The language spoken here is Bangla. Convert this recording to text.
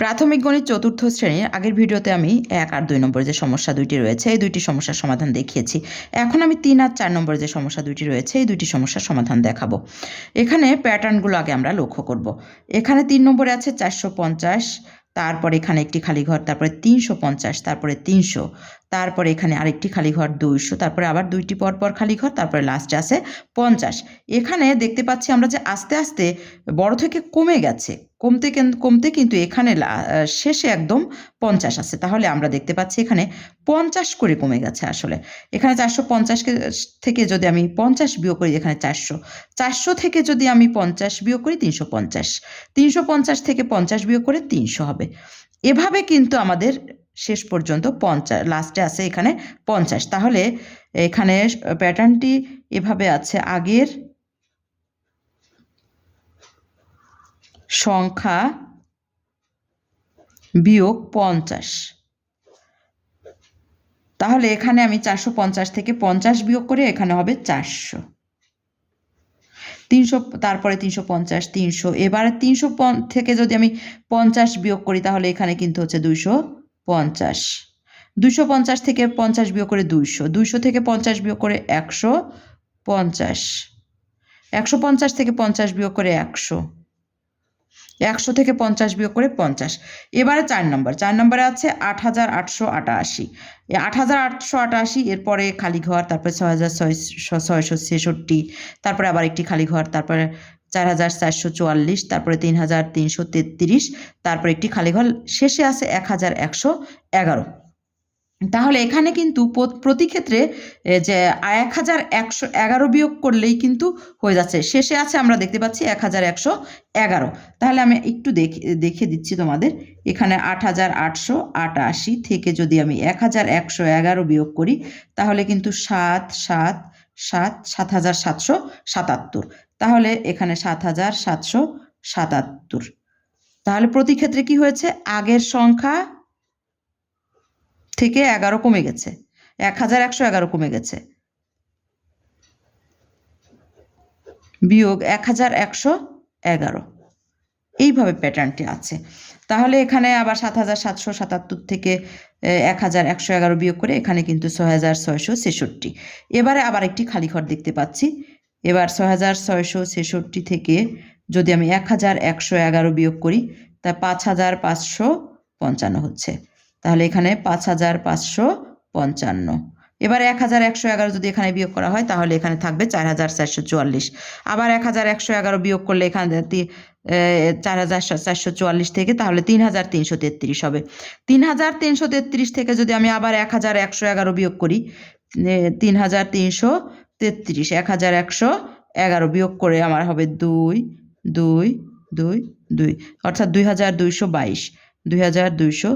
প্রাথমিক গণিত চতুর্থ শ্রেণীর আগের ভিডিওতে আমি 1 আর 2 নম্বরের যে সমস্যা দুইটি রয়েছে এই দুইটি সমস্যার সমাধান দেখিয়েছি। এখন আমি 3 আর 4 নম্বরের যে সমস্যা দুইটি রয়েছে এই দুইটি সমস্যার সমাধান দেখাবো। এখানে প্যাটার্নগুলো আগে আমরা লক্ষ্য করব। এখানে 3 নম্বরে আছে 450, তারপরে এখানে একটি খালি ঘর, তারপরে 350, তারপরে 300, তারপরে এখানে আরেকটি খালি ঘর 200, তারপরে আবার দুইটি পরপর খালি ঘর, তারপরে লাস্টে আছে 50। এখানে দেখতে পাচ্ছি আমরা যে আস্তে আস্তে বড় থেকে কমে গেছে, কমতে কমতে কিন্তু এখানে শেষে একদম 50 আছে। তাহলে আমরা দেখতে পাচ্ছি এখানে 50 করে কমে গেছে। আসলে এখানে 450 থেকে যদি আমি 50 বিয়োগ করি, এখানে 400 থেকে যদি আমি 50 বিয়োগ করি 350, 350 থেকে 50 বিয়োগ করে 300 হবে। এভাবে কিন্তু আমাদের শেষ পর্যন্ত 50, লাস্টে আছে এখানে 50। তাহলে এখানে প্যাটার্নটি এভাবে আছে, আগের সংখ্যা বিয়োগ 50। তাহলে এখানে আমি 450 থেকে 50 বিয়োগ করে এখানে হবে 400, 300, তারপরে 350, 300। এবারে 300 থেকে যদি আমি 50 বিয়োগ করি তাহলে এখানে কিন্তু হচ্ছে 250, 250 থেকে 50 বিয়োগ করে 200, 200 থেকে 50 বিয়োগ করে 150, 150 থেকে 50 বিয়োগ করে 100, 100 থেকে 50 বিয়োগ করে 50। এবারে 4 নম্বরে আছে 8888। এই 8888, এরপরে খালি ঘর, তারপরে 6666, তারপরে আবার একটি খালি ঘর, তারপরে 4444, তারপরে 3333, তারপরে একটি খালি ঘর, শেষে আছে 1111। তাহলে এখানে কিন্তু প্রতি ক্ষেত্রে যে 1111 বিয়োগ করলেই কিন্তু হয়ে যাচ্ছে। শেষে আছে আমরা দেখতে পাচ্ছি 1111। তাহলে আমি একটু দেখিয়ে দিচ্ছি তোমাদের। এখানে 8888 থেকে যদি আমি 1111 বিয়োগ করি তাহলে কিন্তু 7777। তাহলে এখানে 7777। তাহলে প্রতি ক্ষেত্রে কি হয়েছে, আগের সংখ্যা থেকে 11 কমে গেছে, 1111 কমে গেছে, বিয়োগ 1111। এইভাবে প্যাটার্নটি আছে। তাহলে এখানে আবার 7777 থেকে 1111 বিয়োগ করে এখানে কিন্তু 6666। এবারে আবার একটি খালি ঘর দেখতে পাচ্ছি। এবার 6666 থেকে যদি আমি 1111 বিয়োগ করি তা 5555 হচ্ছে। তাহলে এখানে 5555। এবার 1111 যদি এখানে বিয়োগ করা হয় তাহলে এখানে থাকবে 4444। আবার 1111 বিয়োগ করলে এখানে 4444 থেকে তাহলে 3333 হবে। 3333 থেকে যদি আমি আবার 1111 বিয়োগ করি, 3333, 1111 বিয়োগ করে আমার হবে 2222, অর্থাৎ 2222, 2222।